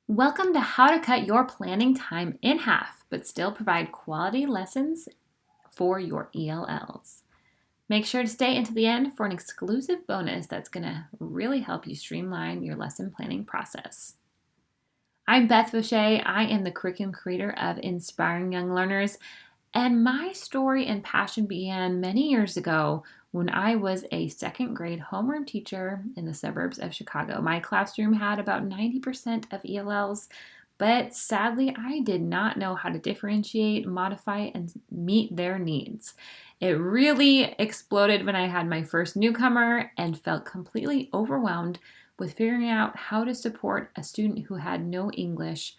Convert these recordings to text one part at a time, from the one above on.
Welcome to How to Cut Your Planning Time in Half, but still provide quality lessons for your ELLs. Make sure to stay until the end for an exclusive bonus that's going to really help you streamline your lesson planning process. I'm Beth Boucher. I am the curriculum creator of Inspiring Young Learners, and my story and passion began many years ago when I was a second grade homeroom teacher in the suburbs of Chicago. My classroom had about 90% of ELLs, but sadly, I did not know how to differentiate, modify, and meet their needs. It really exploded when I had my first newcomer and felt completely overwhelmed with figuring out how to support a student who had no English.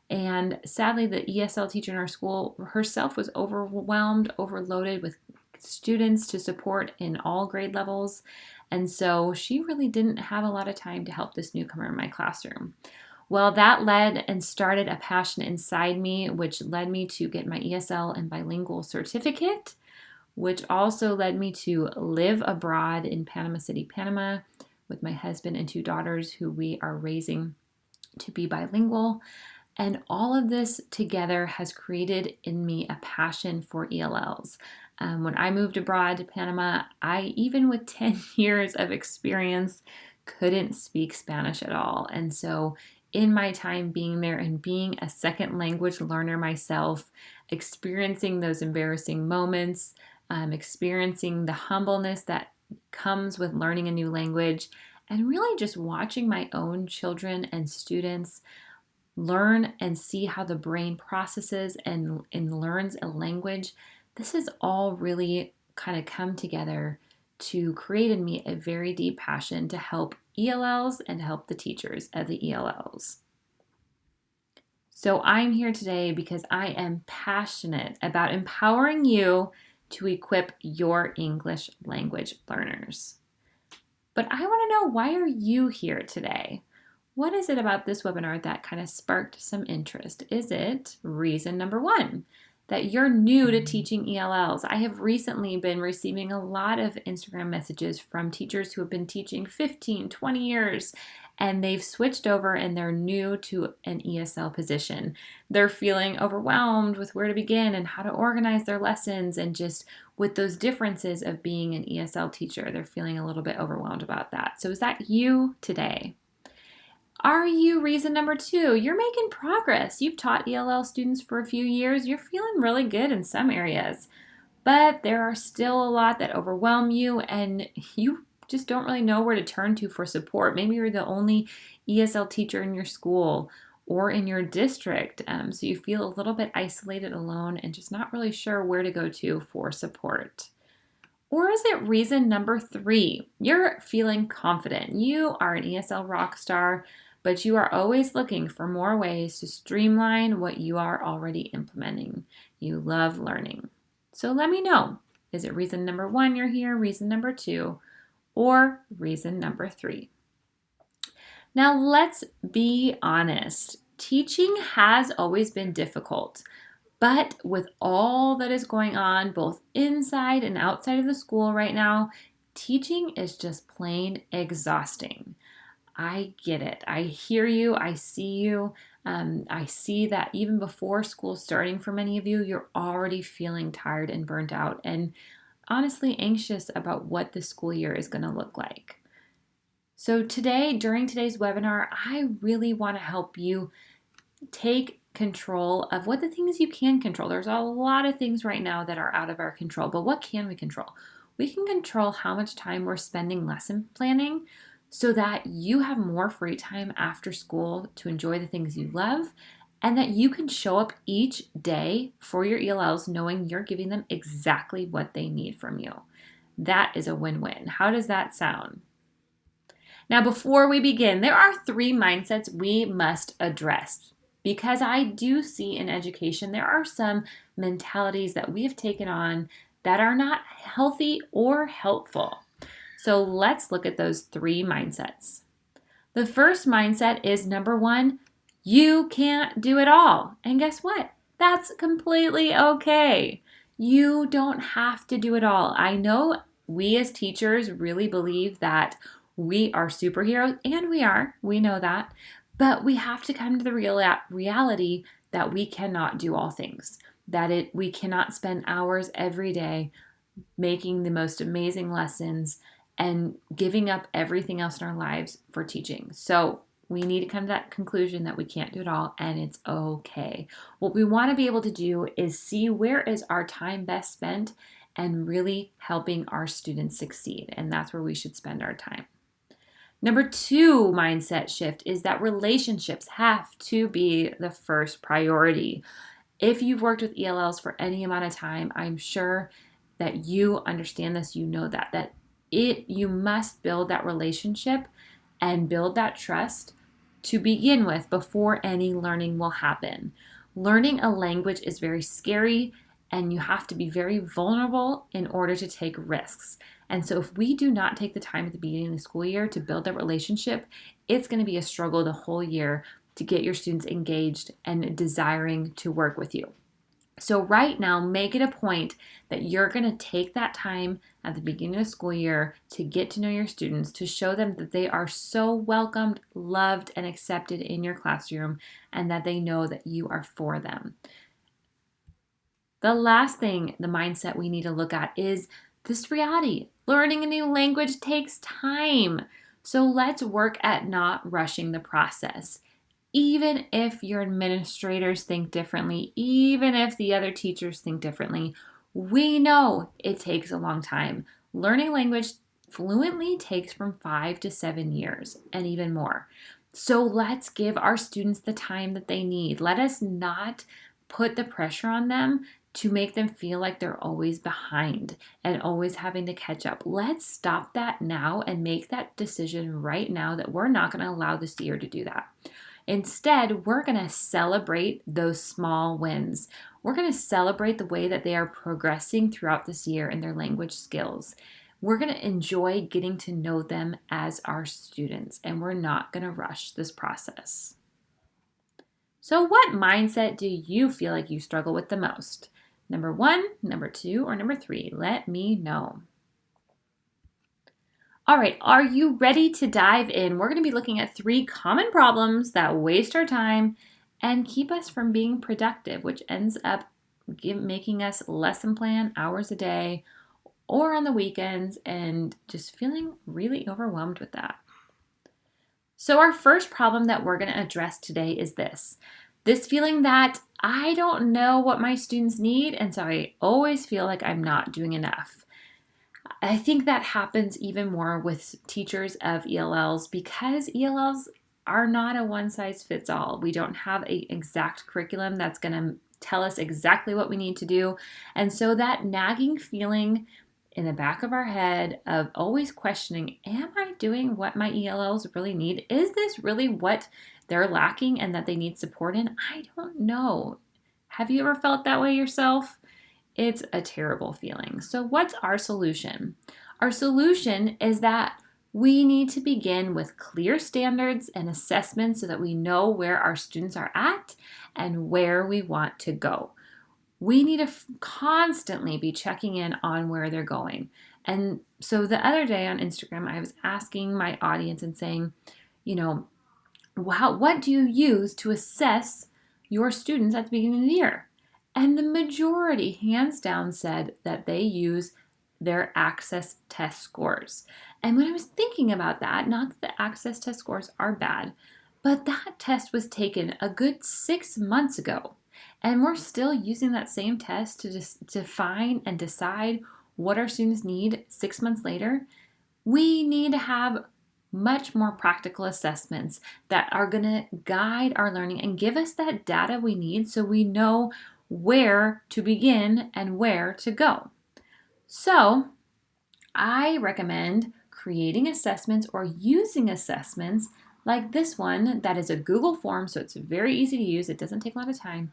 And sadly, the ESL teacher in our school herself was overwhelmed, overloaded with students to support in all grade levels. And so she really didn't have a lot of time to help this newcomer in my classroom. Well, that led and started a passion inside me, which led me to get my ESL and bilingual certificate, which also led me to live abroad in Panama City, Panama, with my husband and two daughters who we are raising to be bilingual. And all of this together has created in me a passion for ELLs. When I moved abroad to Panama, I, even with 10 years of experience, couldn't speak Spanish at all. And so in my time being there and being a second language learner myself, experiencing those embarrassing moments, experiencing the humbleness that comes with learning a new language, and really just watching my own children and students learn and see how the brain processes and learns a language, this has all really kind of come together to create in me a very deep passion to help ELLs and help the teachers of the ELLs. So I'm here today because I am passionate about empowering you to equip your English language learners. But I want to know, why are you here today? What is it about this webinar that kind of sparked some interest? Is it reason number one, that you're new to teaching ELLs? I have recently been receiving a lot of Instagram messages from teachers who have been teaching 15, 20 years, and they've switched over and they're new to an ESL position. They're feeling overwhelmed with where to begin and how to organize their lessons, and just with those differences of being an ESL teacher, they're feeling a little bit overwhelmed about that. So is that you today? Are you reason number two? You're making progress. You've taught ELL students for a few years. You're feeling really good in some areas, but there are still a lot that overwhelm you and you just don't really know where to turn to for support. Maybe you're the only ESL teacher in your school or in your district, so you feel a little bit isolated, alone, and just not really sure where to go to for support. Or is it reason number three? You're feeling confident. You are an ESL rock star, but you are always looking for more ways to streamline what you are already implementing. You love learning. So let me know. Is it reason number one you're here, reason number two, or reason number three? Now let's be honest. Teaching has always been difficult. But with all that is going on, both inside and outside of the school right now, teaching is just plain exhausting. I get it. I hear you. I see you. I see that even before school starting for many of you, you're already feeling tired and burnt out and honestly anxious about what the school year is going to look like. So today, during today's webinar, I really want to help you take control of what the things you can control. There's a lot of things right now that are out of our control, but what can we control? We can control how much time we're spending lesson planning so that you have more free time after school to enjoy the things you love, and that you can show up each day for your ELLs knowing you're giving them exactly what they need from you. That is a win-win. How does that sound? Now, before we begin, there are three mindsets we must address, because I do see in education there are some mentalities that we have taken on that are not healthy or helpful. So let's look at those three mindsets. The first mindset is number one, you can't do it all. And guess what? That's completely okay. You don't have to do it all. I know we as teachers really believe that we are superheroes, and we are. We know that. But we have to come to the reality that we cannot do all things, that we cannot spend hours every day making the most amazing lessons and giving up everything else in our lives for teaching. So we need to come to that conclusion that we can't do it all, and it's okay. What we want to be able to do is see where is our time best spent and really helping our students succeed. And that's where we should spend our time. Number 2 mindset shift is that relationships have to be the first priority. If you've worked with ELLs for any amount of time, I'm sure that you understand this, you know that you must build that relationship and build that trust to begin with before any learning will happen. Learning a language is very scary, and you have to be very vulnerable in order to take risks. And so if we do not take the time at the beginning of the school year to build that relationship, it's going to be a struggle the whole year to get your students engaged and desiring to work with you. So right now, make it a point that you're going to take that time at the beginning of the school year to get to know your students, to show them that they are so welcomed, loved, and accepted in your classroom, and that they know that you are for them. The last thing, the mindset we need to look at is this reality. Learning a new language takes time. So let's work at not rushing the process. Even if your administrators think differently, even if the other teachers think differently, we know it takes a long time. Learning language fluently takes from 5 to 7 years and even more. So let's give our students the time that they need. Let us not put the pressure on them to make them feel like they're always behind and always having to catch up. Let's stop that now and make that decision right now that we're not going to allow this year to do that. Instead, we're going to celebrate those small wins. We're going to celebrate the way that they are progressing throughout this year in their language skills. We're going to enjoy getting to know them as our students, and we're not going to rush this process. So what mindset do you feel like you struggle with the most? Number 1, number 2, or number 3? Let me know. All right, are you ready to dive in? We're going to be looking at 3 common problems that waste our time and keep us from being productive, which ends up making us lesson plan hours a day or on the weekends and just feeling really overwhelmed with that. So our first problem that we're going to address today is this feeling that I don't know what my students need, and so I always feel like I'm not doing enough. I think that happens even more with teachers of ELLs because ELLs are not a one-size-fits-all. We don't have an exact curriculum that's going to tell us exactly what we need to do. And so that nagging feeling in the back of our head of always questioning, am I doing what my ELLs really need? Is this really what they're lacking and that they need support in? I don't know. Have you ever felt that way yourself? It's a terrible feeling. So what's our solution? Our solution is that we need to begin with clear standards and assessments so that we know where our students are at and where we want to go. We need to constantly be checking in on where they're going. And so the other day on Instagram, I was asking my audience and saying, what do you use to assess your students at the beginning of the year? And the majority, hands down, said that they use their access test scores. And when I was thinking about that, not that the access test scores are bad, but that test was taken a good 6 months ago. And we're still using that same test to just define and decide what our students need 6 months later. We need to have much more practical assessments that are going to guide our learning and give us that data we need so we know where to begin and where to go. So I recommend creating assessments or using assessments like this one that is a Google form, so it's very easy to use. It doesn't take a lot of time,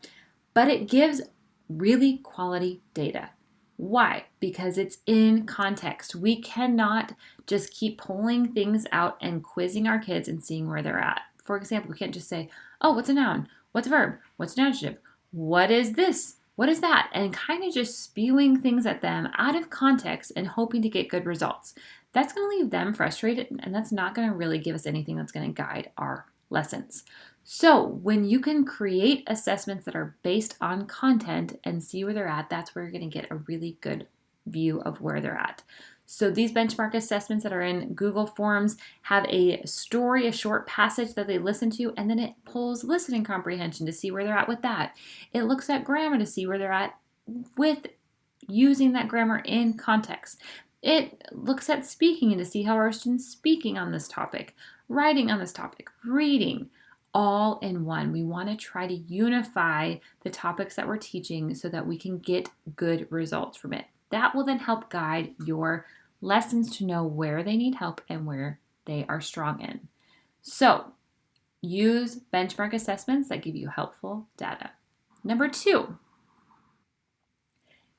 but it gives really quality data. Why? Because it's in context. We cannot just keep pulling things out and quizzing our kids and seeing where they're at. For example, we can't just say, oh, what's a noun? What's a verb? What's an adjective? What is this? What is that? And kind of just spewing things at them out of context and hoping to get good results. That's going to leave them frustrated, and that's not going to really give us anything that's going to guide our lessons. So when you can create assessments that are based on content and see where they're at, that's where you're going to get a really good view of where they're at. So these benchmark assessments that are in Google Forms have a story, a short passage that they listen to, and then it pulls listening comprehension to see where they're at with that. It looks at grammar to see where they're at with using that grammar in context. It looks at speaking and to see how our students speaking on this topic, writing on this topic, reading, all in one. We want to try to unify the topics that we're teaching so that we can get good results from it. That will then help guide your lessons to know where they need help and where they are strong in. So, use benchmark assessments that give you helpful data. Number 2,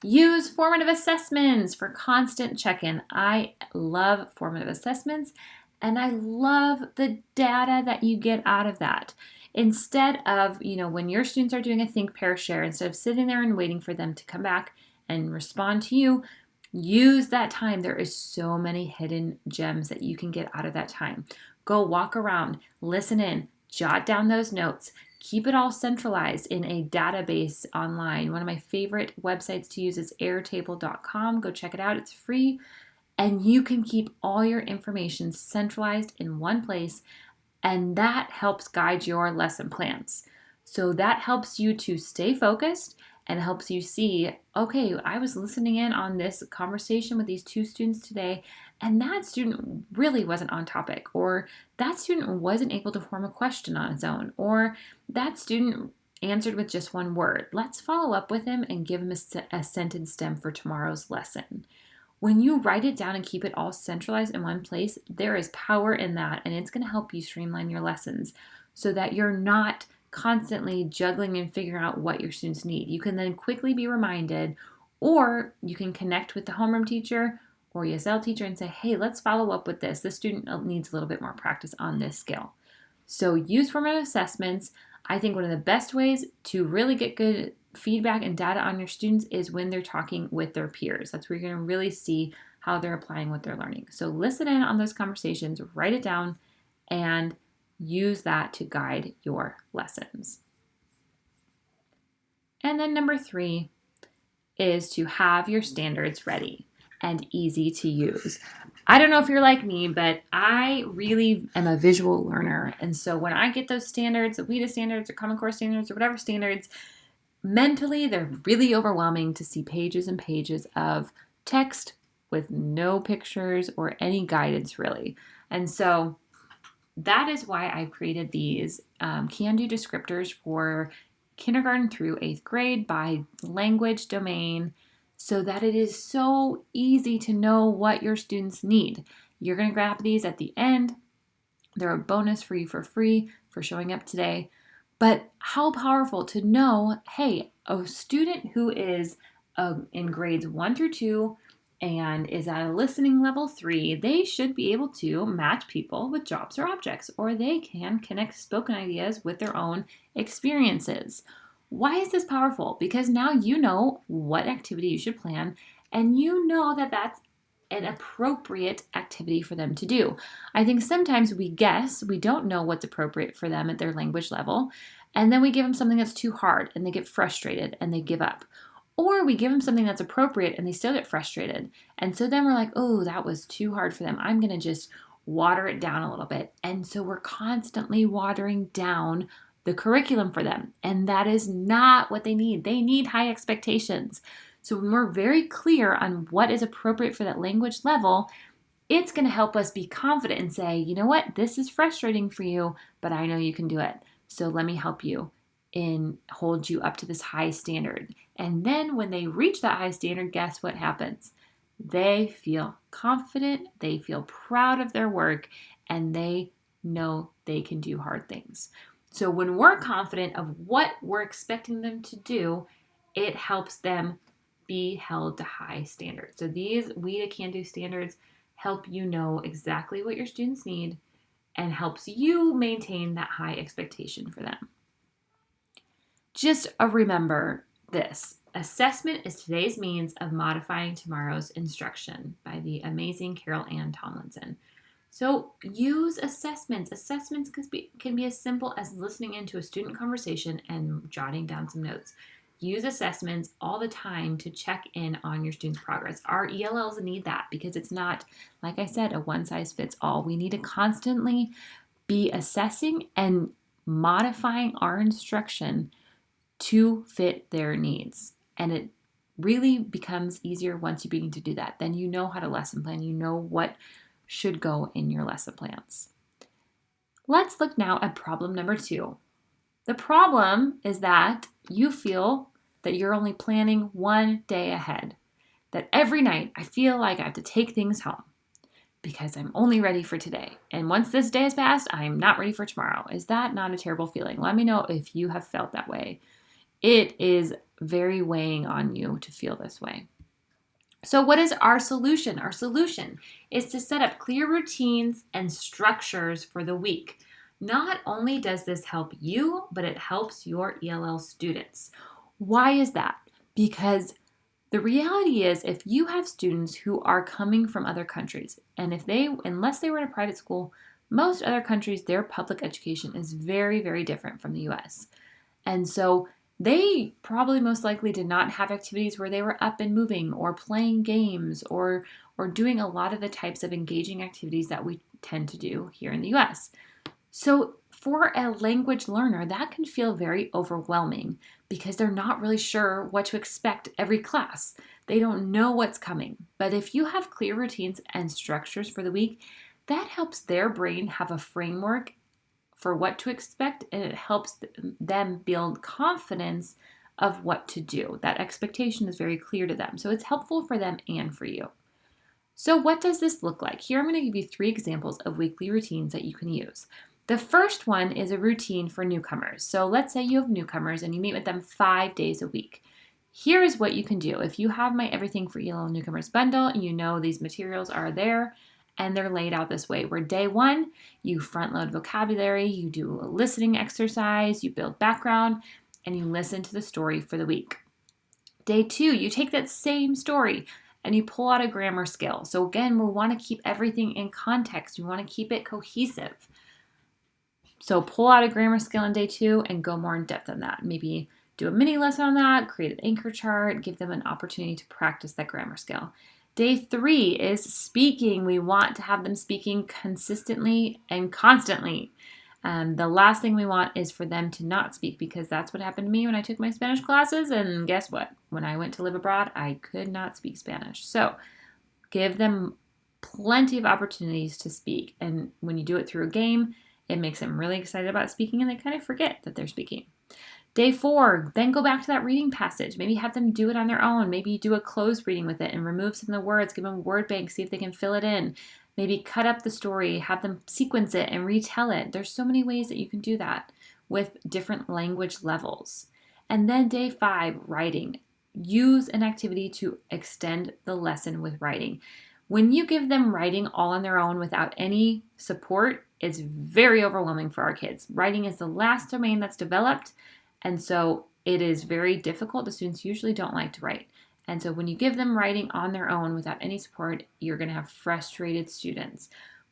use formative assessments for constant check-in. I love formative assessments, and I love the data that you get out of that. Instead of, when your students are doing a think, pair, share, instead of sitting there and waiting for them to come back and respond to you, use that time. There is so many hidden gems that you can get out of that time. Go walk around, listen in, jot down those notes. Keep it all centralized in a database online. One of my favorite websites to use is airtable.com. Go check it out. It's free. And you can keep all your information centralized in one place, and that helps guide your lesson plans. So that helps you to stay focused and helps you see, okay, I was listening in on this conversation with these 2 students today, and that student really wasn't on topic, or that student wasn't able to form a question on its own, or that student answered with just one word. Let's follow up with him and give him a sentence stem for tomorrow's lesson. When you write it down and keep it all centralized in one place, there is power in that, and it's going to help you streamline your lessons so that you're not constantly juggling and figuring out what your students need. You can then quickly be reminded, or you can connect with the homeroom teacher or ESL teacher and say, hey, let's follow up with this. This student needs a little bit more practice on this skill. So use formative assessments. I think one of the best ways to really get good feedback and data on your students is when they're talking with their peers. That's where you're going to really see how they're applying what they're learning. So listen in on those conversations, write it down, and use that to guide your lessons. And then number 3 is to have your standards ready and easy to use. I don't know if you're like me, but I really am a visual learner. And so when I get those standards, the WIDA standards or Common Core standards or whatever standards, mentally they're really overwhelming to see pages and pages of text with no pictures or any guidance really. And so that is why I've created these can-do descriptors for kindergarten through 8th grade by language domain so that it is so easy to know what your students need. You're going to grab these at the end. They're a bonus for you for free for showing up today. But how powerful to know, hey, a student who is in grades 1 through 2 and is at a listening level 3, they should be able to match people with jobs or objects, or they can connect spoken ideas with their own experiences. Why is this powerful? Because now you know what activity you should plan, and you know that that's an appropriate activity for them to do. I think sometimes we guess, we don't know what's appropriate for them at their language level, and then we give them something that's too hard and they get frustrated and they give up. Or we give them something that's appropriate and they still get frustrated. And so then we're like, oh, that was too hard for them. I'm going to just water it down a little bit. And so we're constantly watering down the curriculum for them. And that is not what they need. They need high expectations. So when we're very clear on what is appropriate for that language level, it's going to help us be confident and say, you know what, this is frustrating for you, but I know you can do it. So let me help you and hold you up to this high standard. And then when they reach that high standard, guess what happens? They feel confident, they feel proud of their work, and they know they can do hard things. So when we're confident of what we're expecting them to do, it helps them be held to high standards. So these WIDA can-do standards help you know exactly what your students need and helps you maintain that high expectation for them. Just remember this. Assessment is today's means of modifying tomorrow's instruction by the amazing Carol Ann Tomlinson. So use assessments. Assessments can be as simple as listening into a student conversation and jotting down some notes. Use assessments all the time to check in on your students' progress. Our ELLs need that because it's not, like I said, a one size fits all. We need to constantly be assessing and modifying our instruction to fit their needs. And it really becomes easier once you begin to do that. Then you know how to lesson plan. You know what should go in your lesson plans. Let's look now at problem number 2. The problem is that you feel that you're only planning one day ahead. That every night I feel like I have to take things home because I'm only ready for today. And once this day has passed, I'm not ready for tomorrow. Is that not a terrible feeling? Let me know if you have felt that way. It is very weighing on you to feel this way. So what is our solution? Our solution is to set up clear routines and structures for the week. Not only does this help you, but it helps your ELL students. Why is that? Because the reality is if you have students who are coming from other countries, and unless they were in a private school, most other countries, their public education is very, very different from the US. And so they probably most likely did not have activities where they were up and moving or playing games or doing a lot of the types of engaging activities that we tend to do here in the US. So for a language learner, that can feel very overwhelming because they're not really sure what to expect every class. They don't know what's coming. But if you have clear routines and structures for the week, that helps their brain have a framework for what to expect, and it helps them build confidence of what to do. That expectation is very clear to them. So it's helpful for them and for you. So what does this look like? Here I'm going to give you 3 examples of weekly routines that you can use. The first one is a routine for newcomers. So let's say you have newcomers and you meet with them 5 days a week. Here is what you can do. If you have my Everything for ELL Newcomers bundle, you know these materials are there. And they're laid out this way, where day 1, you front load vocabulary, you do a listening exercise, you build background, and you listen to the story for the week. Day 2, you take that same story and you pull out a grammar skill. So again, we want to keep everything in context. We want to keep it cohesive. So pull out a grammar skill in day 2 and go more in depth on that. Maybe do a mini lesson on that, create an anchor chart, give them an opportunity to practice that grammar skill. Day 3 is speaking. We want to have them speaking consistently and constantly. The last thing we want is for them to not speak, because that's what happened to me when I took my Spanish classes. And guess what? When I went to live abroad, I could not speak Spanish. So give them plenty of opportunities to speak. And when you do it through a game, it makes them really excited about speaking and they kind of forget that they're speaking. Day 4, then go back to that reading passage. Maybe have them do it on their own. Maybe do a closed reading with it and remove some of the words. Give them a word bank, see if they can fill it in. Maybe cut up the story, have them sequence it and retell it. There's so many ways that you can do that with different language levels. And then day 5, writing. Use an activity to extend the lesson with writing. When you give them writing all on their own without any support, it's very overwhelming for our kids. Writing is the last domain that's developed. And so it is very difficult. The students usually don't like to write. And so when you give them writing on their own without any support, you're going to have frustrated students.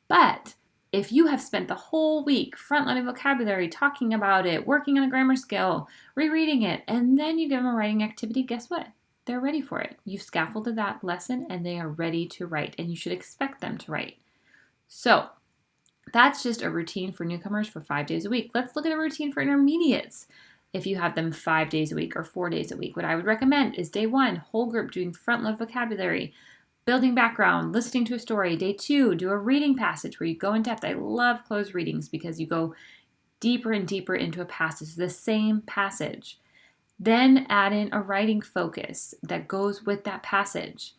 But if you have spent the whole week front-loading vocabulary, talking about it, working on a grammar skill, rereading it, and then you give them a writing activity, guess what? They're ready for it. You've scaffolded that lesson and they are ready to write, and you should expect them to write. So that's just a routine for newcomers for 5 days a week. Let's look at a routine for intermediates. If you have them 5 days a week or 4 days a week, what I would recommend is day 1, whole group doing front load vocabulary, building background, listening to a story. Day 2, do a reading passage where you go in depth. I love closed readings because you go deeper and deeper into a passage, the same passage. Then add in a writing focus that goes with that passage.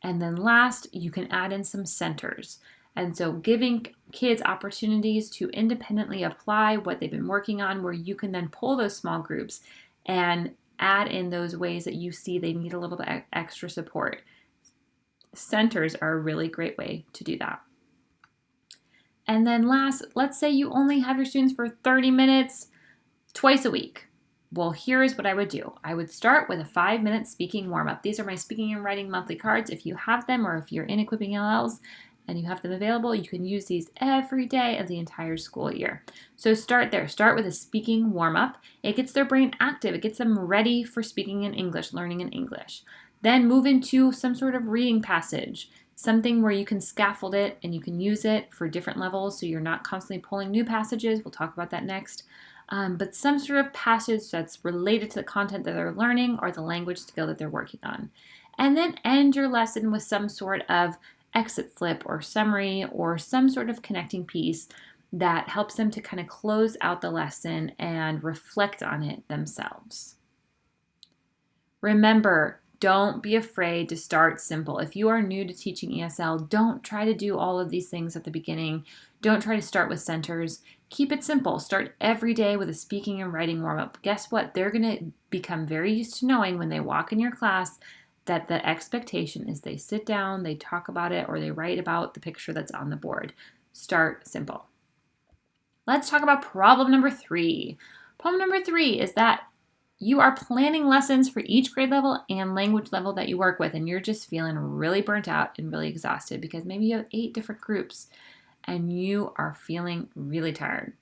And then last, you can add in some centers. And so giving kids opportunities to independently apply what they've been working on, where you can then pull those small groups and add in those ways that you see they need a little bit extra support. Centers are a really great way to do that. And then last, let's say you only have your students for 30 minutes twice a week. Well, here is what I would do. I would start with a 5-minute speaking warm-up. These are my speaking and writing monthly cards if you have them or if you're in equipping ELLs. and you have them available, you can use these every day of the entire school year. So start there. Start with a speaking warm-up. It gets their brain active. It gets them ready for speaking in English, learning in English. Then move into some sort of reading passage, something where you can scaffold it and you can use it for different levels so you're not constantly pulling new passages. We'll talk about that next. But some sort of passage that's related to the content that they're learning or the language skill that they're working on. And then end your lesson with some sort of exit flip or summary or some sort of connecting piece that helps them to kind of close out the lesson and reflect on it themselves. Remember, don't be afraid to start simple. If you are new to teaching ESL, don't try to do all of these things at the beginning. Don't try to start with centers. Keep it simple. Start every day with a speaking and writing warm-up. Guess what? They're going to become very used to knowing when they walk in your class that the expectation is they sit down, they talk about it, or they write about the picture that's on the board. Start simple. Let's talk about problem number 3. Problem number 3 is that you are planning lessons for each grade level and language level that you work with, and you're just feeling really burnt out and really exhausted because maybe you have 8 different groups and you are feeling really tired.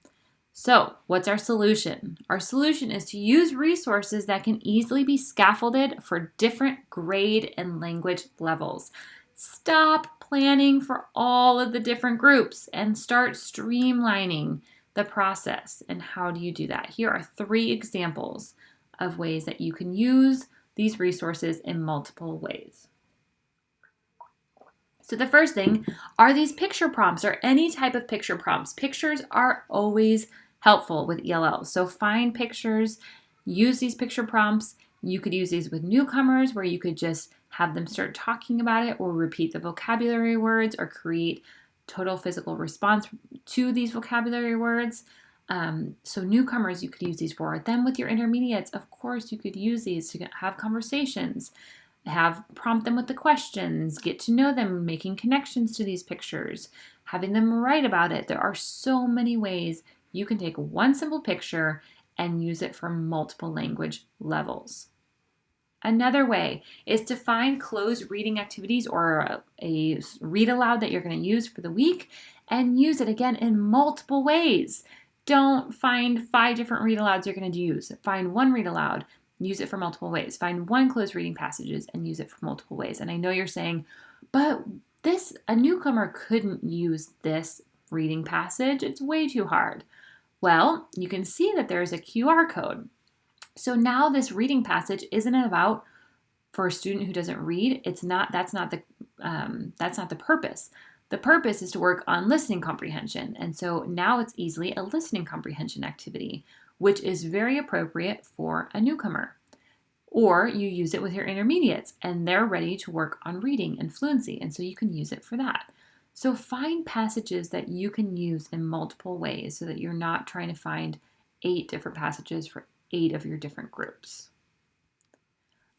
So what's our solution? Our solution is to use resources that can easily be scaffolded for different grade and language levels. Stop planning for all of the different groups and start streamlining the process. And how do you do that? Here are 3 examples of ways that you can use these resources in multiple ways. So the first thing are these picture prompts or any type of picture prompts. Pictures are always helpful with ELLs. So find pictures, use these picture prompts. You could use these with newcomers where you could just have them start talking about it or repeat the vocabulary words or create total physical response to these vocabulary words. So newcomers, you could use these for. Then with your intermediates, of course, you could use these to have conversations, prompt them with the questions, get to know them, making connections to these pictures, having them write about it. There are so many ways you can take one simple picture and use it for multiple language levels. Another way is to find closed reading activities or a read aloud that you're going to use for the week and use it again in multiple ways. Don't find 5 different read alouds you're going to use. Find one read aloud, use it for multiple ways. Find one closed reading passages and use it for multiple ways. And I know you're saying, but a newcomer couldn't use this reading passage. It's way too hard. Well, you can see that there's a QR code. So now this reading passage isn't about for a student who doesn't read. That's not the purpose. The purpose is to work on listening comprehension. And so now it's easily a listening comprehension activity, which is very appropriate for a newcomer. Or you use it with your intermediates and they're ready to work on reading and fluency. And so you can use it for that. So find passages that you can use in multiple ways so that you're not trying to find 8 different passages for 8 of your different groups.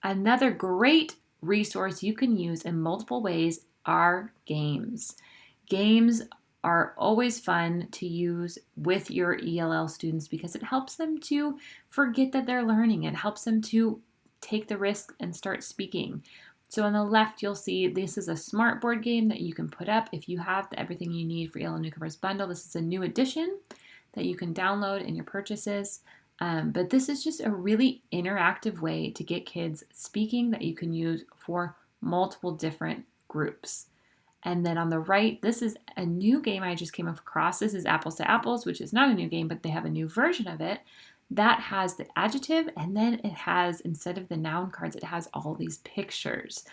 Another great resource you can use in multiple ways are games. Games are always fun to use with your ELL students because it helps them to forget that they're learning. It helps them to take the risk and start speaking. So on the left, you'll see this is a smart board game that you can put up if you have everything you need for ELL Newcomers Bundle. This is a new edition that you can download in your purchases. But this is just a really interactive way to get kids speaking that you can use for multiple different groups. And then on the right, this is a new game I just came across. This is Apples to Apples, which is not a new game, but they have a new version of it that has the adjective, and then it has, instead of the noun cards, it has all these pictures.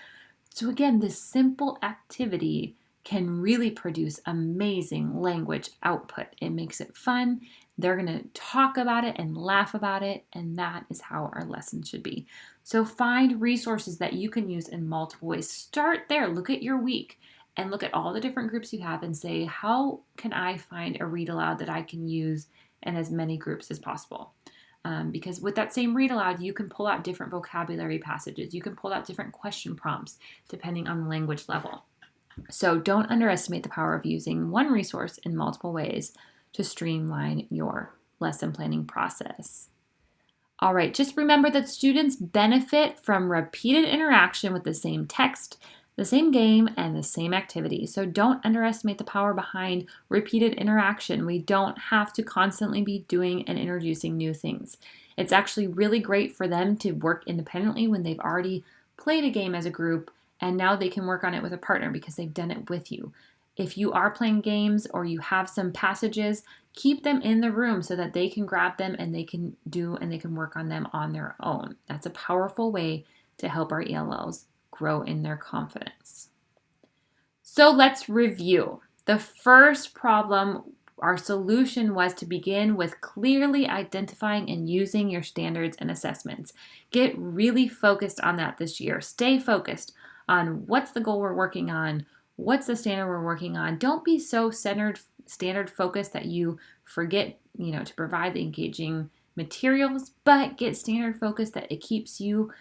So again, this simple activity can really produce amazing language output. It makes it fun. They're going to talk about it and laugh about it, and that is how our lesson should be. So find resources that you can use in multiple ways. Start there. Look at your week and look at all the different groups you have and say, how can I find a read aloud that I can use in as many groups as possible? Because with that same read aloud, you can pull out different vocabulary passages. You can pull out different question prompts depending on the language level. So don't underestimate the power of using one resource in multiple ways to streamline your lesson planning process. All right, just remember that students benefit from repeated interaction with the same text, The same game and the same activity. So don't underestimate the power behind repeated interaction. We don't have to constantly be doing and introducing new things. It's actually really great for them to work independently when they've already played a game as a group and now they can work on it with a partner because they've done it with you. If you are playing games or you have some passages, keep them in the room so that they can grab them and they can work on them on their own. That's a powerful way to help our ELLs grow in their confidence. So let's review. The first problem, our solution was to begin with clearly identifying and using your standards and assessments. Get really focused on that this year. Stay focused on what's the goal we're working on, what's the standard we're working on. Don't be so standard focused that you forget, to provide the engaging materials, but get standard focused that it keeps you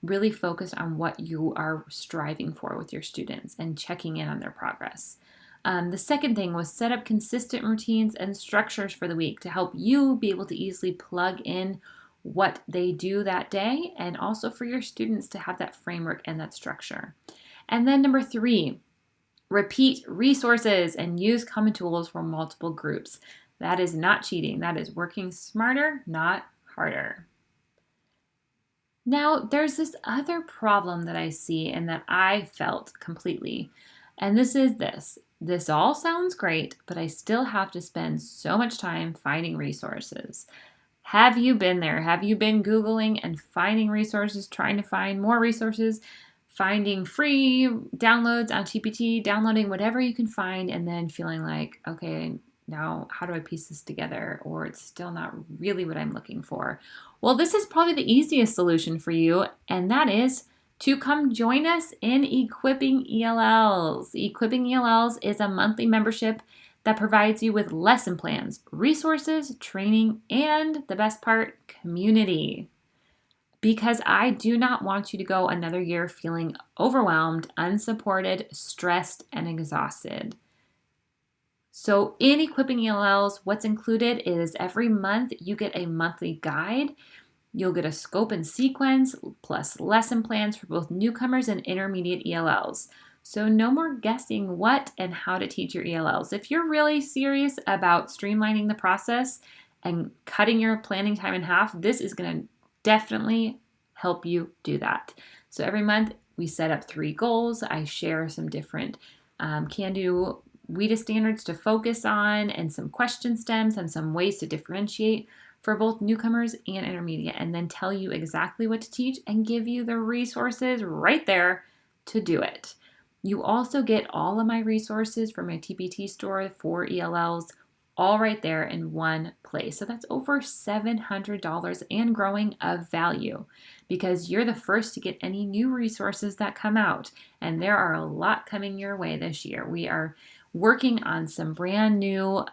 really focused on what you are striving for with your students and checking in on their progress. The second thing was set up consistent routines and structures for the week to help you be able to easily plug in what they do that day and also for your students to have that framework and that structure. And then number 3, repeat resources and use common tools for multiple groups. That is not cheating. That is working smarter, not harder. Now, there's this other problem that I see and that I felt completely, and this is this. This all sounds great, but I still have to spend so much time finding resources. Have you been there? Have you been Googling and finding resources, trying to find more resources, finding free downloads on GPT, downloading whatever you can find, and then feeling like, okay, now how do I piece this together? Or it's still not really what I'm looking for. Well, this is probably the easiest solution for you, and that is to come join us in Equipping ELLs. Equipping ELLs is a monthly membership that provides you with lesson plans, resources, training, and the best part, community. Because I do not want you to go another year feeling overwhelmed, unsupported, stressed, and exhausted. So in Equipping ELLs, what's included is every month you get a monthly guide. You'll get a scope and sequence plus lesson plans for both newcomers and intermediate ELLs. So no more guessing what and how to teach your ELLs. If you're really serious about streamlining the process and cutting your planning time in half, this is going to definitely help you do that. So every month we set up 3 goals. I share some different can-do WIDA standards to focus on and some question stems and some ways to differentiate for both newcomers and intermediate, and then tell you exactly what to teach and give you the resources right there to do it. You also get all of my resources from my TPT store for ELLs all right there in one place. So that's over $700 and growing of value because you're the first to get any new resources that come out. And there are a lot coming your way this year. We are working on some brand new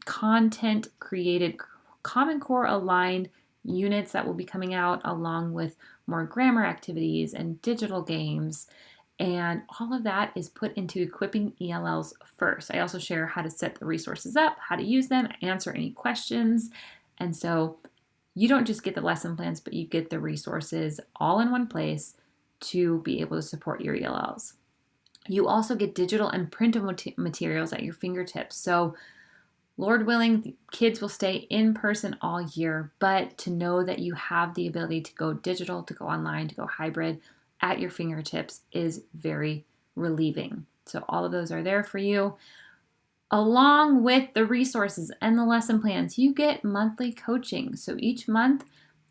content created, Common Core aligned units that will be coming out along with more grammar activities and digital games. And all of that is put into Equipping ELLs first. I also share how to set the resources up, how to use them, answer any questions. And so you don't just get the lesson plans, but you get the resources all in one place to be able to support your ELLs. You also get digital and printable materials at your fingertips. So Lord willing, kids will stay in person all year, but to know that you have the ability to go digital, to go online, to go hybrid at your fingertips is very relieving. So all of those are there for you. Along with the resources and the lesson plans, you get monthly coaching. So each month,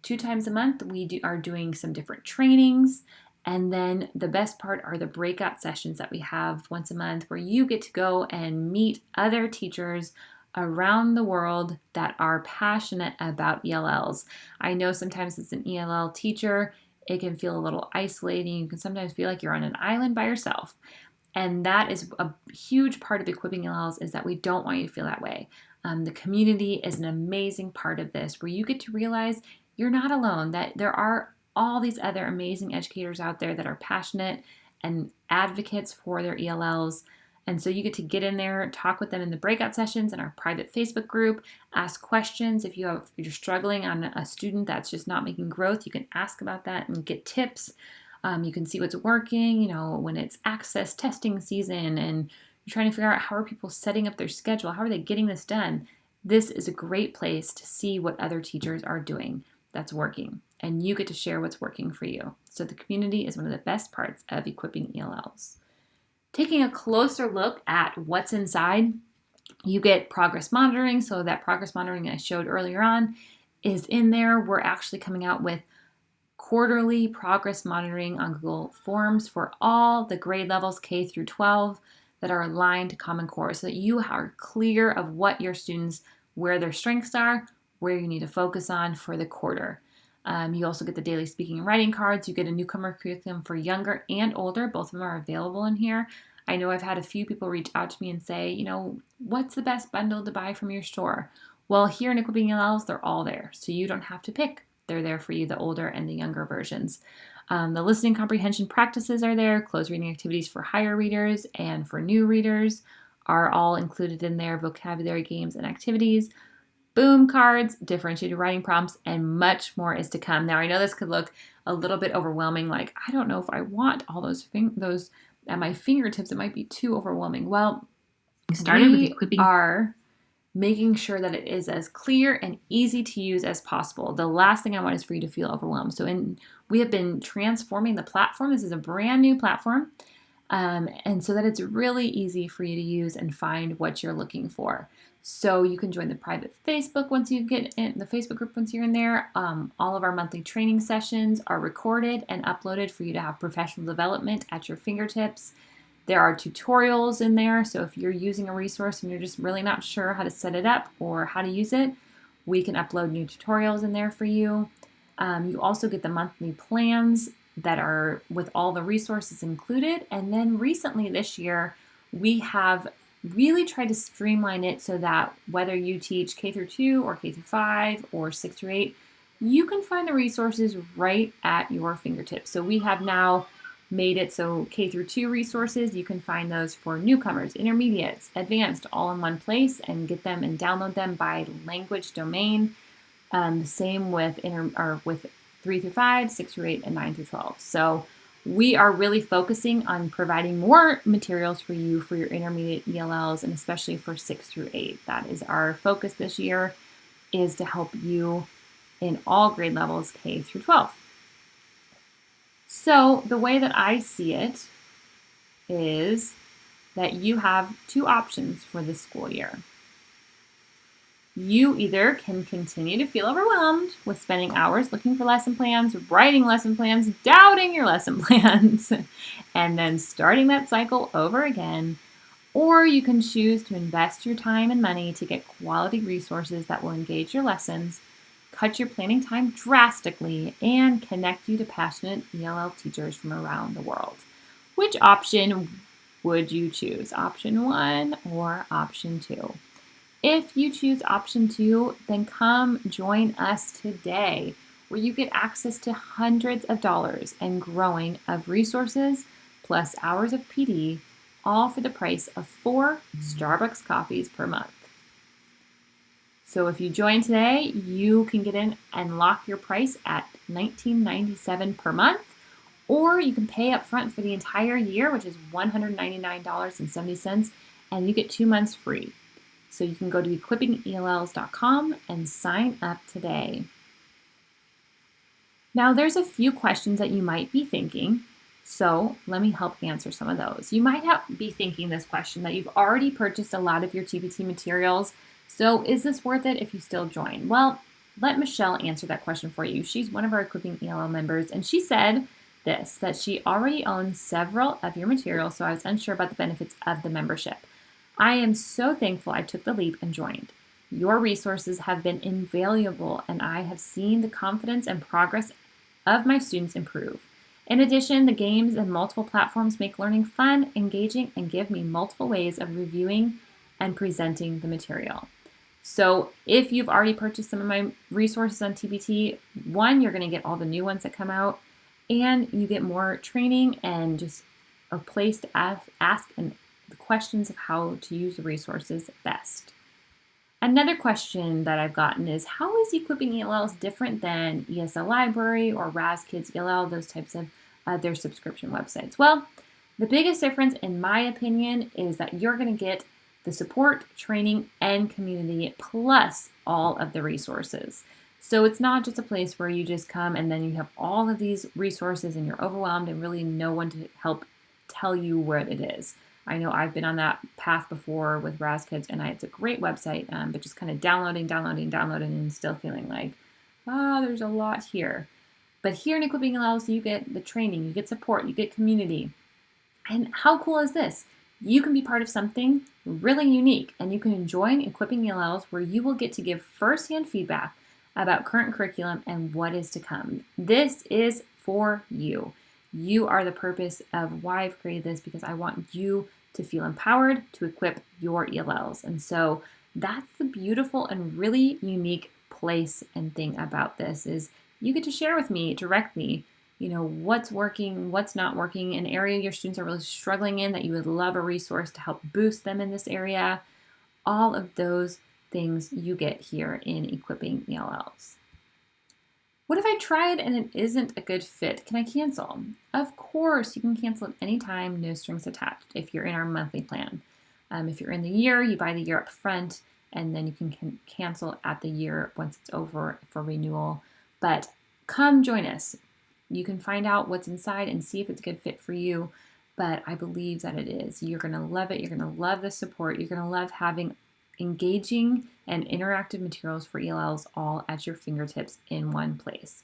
2 times a month, we are doing some different trainings. And then the best part are the breakout sessions that we have once a month where you get to go and meet other teachers around the world that are passionate about ELLs. I know sometimes as an ELL teacher, it can feel a little isolating. You can sometimes feel like you're on an island by yourself. And that is a huge part of Equipping ELLs is that we don't want you to feel that way. The community is an amazing part of this where you get to realize you're not alone, that there are all these other amazing educators out there that are passionate and advocates for their ELLs. And so you get to get in there, talk with them in the breakout sessions in our private Facebook group, ask questions. If you're struggling on a student that's just not making growth, you can ask about that and get tips. You can see what's working, when it's access testing season and you're trying to figure out how are people setting up their schedule, how are they getting this done. This is a great place to see what other teachers are doing that's working, and you get to share what's working for you. So the community is one of the best parts of equipping ELLs. Taking a closer look at what's inside, you get progress monitoring. So that progress monitoring I showed earlier on is in there. We're actually coming out with quarterly progress monitoring on Google Forms for all the grade levels K through 12 that are aligned to Common Core, so that you are clear of what your students, where their strengths are, where you need to focus on for the quarter. You also get the daily speaking and writing cards. You get a newcomer curriculum for younger and older. Both of them are available in here. I know I've had a few people reach out to me and say, what's the best bundle to buy from your store? Well, here in Equipping ELLs, they're all there, so you don't have to pick. They're there for you, the older and the younger versions. The listening comprehension practices are there. Closed reading activities for higher readers and for new readers are all included in there. Vocabulary games and activities. Boom cards, differentiated writing prompts, and much more is to come. Now, I know this could look a little bit overwhelming, like, I don't know if I want all those at my fingertips. It might be too overwhelming. Well, we are making sure that it is as clear and easy to use as possible. The last thing I want is for you to feel overwhelmed. We have been transforming the platform. This is a brand new platform, and so that it's really easy for you to use and find what you're looking for. So you can join the private Facebook once you get in the Facebook group once you're in there. All of our monthly training sessions are recorded and uploaded for you to have professional development at your fingertips. There are tutorials in there, so if you're using a resource and you're just really not sure how to set it up or how to use it, we can upload new tutorials in there for you. You also get the monthly plans that are with all the resources included. And then recently this year, we have really tried to streamline it so that whether you teach K through 2 or K through 5 or 6 through 8, you can find the resources right at your fingertips. So we have now made it so K through 2 resources, you can find those for newcomers, intermediates, advanced, all in one place, and get them and download them by language domain. The same with 3 through 5, 6 through 8, and 9 through 12. So we are really focusing on providing more materials for you for your intermediate ELLs, and especially for 6 through 8. That is our focus this year, is to help you in all grade levels K through 12. So the way that I see it is that you have two options for this school year. You either can continue to feel overwhelmed with spending hours looking for lesson plans, writing lesson plans, doubting your lesson plans, and then starting that cycle over again, or you can choose to invest your time and money to get quality resources that will engage your lessons, cut your planning time drastically, and connect you to passionate ELL teachers from around the world. Which option would you choose? Option 1 or option 2? If you choose option 2, then come join us today, where you get access to hundreds of dollars and growing of resources, plus hours of PD, all for the price of 4 Starbucks coffees per month. So if you join today, you can get in and lock your price at $19.97 per month, or you can pay up front for the entire year, which is $199.70, and you get 2 months free. So you can go to equippingells.com and sign up today. Now there's a few questions that you might be thinking, so let me help answer some of those. You might be thinking this question, that you've already purchased a lot of your TPT materials, so is this worth it if you still join? Well, let Michelle answer that question for you. She's one of our Equipping ELL members, and she said this, that she already owns several of your materials, so I was unsure about the benefits of the membership. I am so thankful I took the leap and joined. Your resources have been invaluable, and I have seen the confidence and progress of my students improve. In addition, the games and multiple platforms make learning fun, engaging, and give me multiple ways of reviewing and presenting the material. So if you've already purchased some of my resources on TPT, 1, you're going to get all the new ones that come out, and you get more training and just a place to ask and the questions of how to use the resources best. Another question that I've gotten is, how is Equipping ELLs different than ESL Library or Raz Kids ELL, those types of other subscription websites? Well, the biggest difference, in my opinion, is that you're going to get the support, training, and community, plus all of the resources. So it's not just a place where you just come and then you have all of these resources and you're overwhelmed and really no one to help tell you where it is. I know I've been on that path before with Raz Kids, and it's a great website, but just kind of downloading, and still feeling like, there's a lot here. But here in Equipping ELLs, you get the training, you get support, you get community. And how cool is this? You can be part of something really unique, and you can join Equipping ELLs, where you will get to give firsthand feedback about current curriculum and what is to come. This is for you. You are the purpose of why I've created this, because I want you to feel empowered to equip your ELLs. And so that's the beautiful and really unique place and thing about this, is you get to share with me directly, what's working, what's not working, an area your students are really struggling in that you would love a resource to help boost them in this area. All of those things you get here in Equipping ELLs. What if I tried and it isn't a good fit? Can I cancel? Of course, you can cancel at any time, no strings attached, if you're in our monthly plan. If you're in the year, you buy the year up front, and then you can cancel at the year once it's over for renewal. But come join us. You can find out what's inside and see if it's a good fit for you. But I believe that it is. You're going to love it. You're going to love the support. You're going to love having engaging and interactive materials for ELLs all at your fingertips in one place.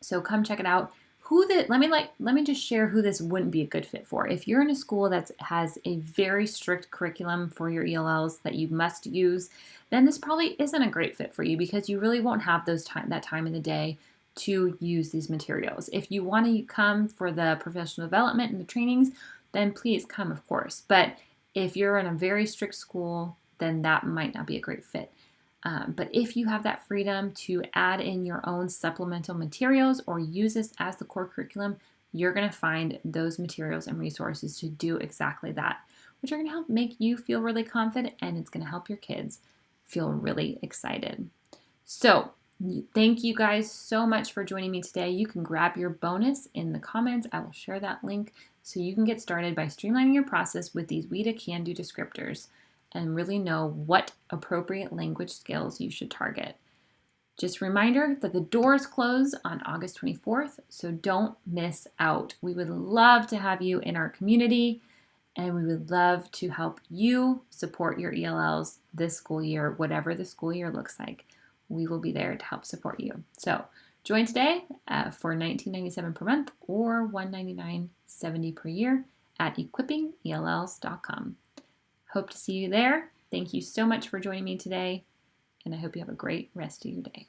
So come check it out. Let me just share who this wouldn't be a good fit for. If you're in a school that has a very strict curriculum for your ELLs that you must use, then this probably isn't a great fit for you, because you really won't have that time in the day to use these materials. If you want to come for the professional development and the trainings, then please come, of course. But if you're in a very strict school, then that might not be a great fit. But if you have that freedom to add in your own supplemental materials or use this as the core curriculum, you're going to find those materials and resources to do exactly that, which are going to help make you feel really confident, and it's going to help your kids feel really excited. So thank you guys so much for joining me today. You can grab your bonus in the comments. I will share that link so you can get started by streamlining your process with these WIDA can-do descriptors and really know what appropriate language skills you should target. Just a reminder that the doors close on August 24th, so don't miss out. We would love to have you in our community, and we would love to help you support your ELLs this school year, whatever the school year looks like. We will be there to help support you. So join today for $19.97 per month or $199.70 per year at equippingells.com. Hope to see you there. Thank you so much for joining me today, and I hope you have a great rest of your day.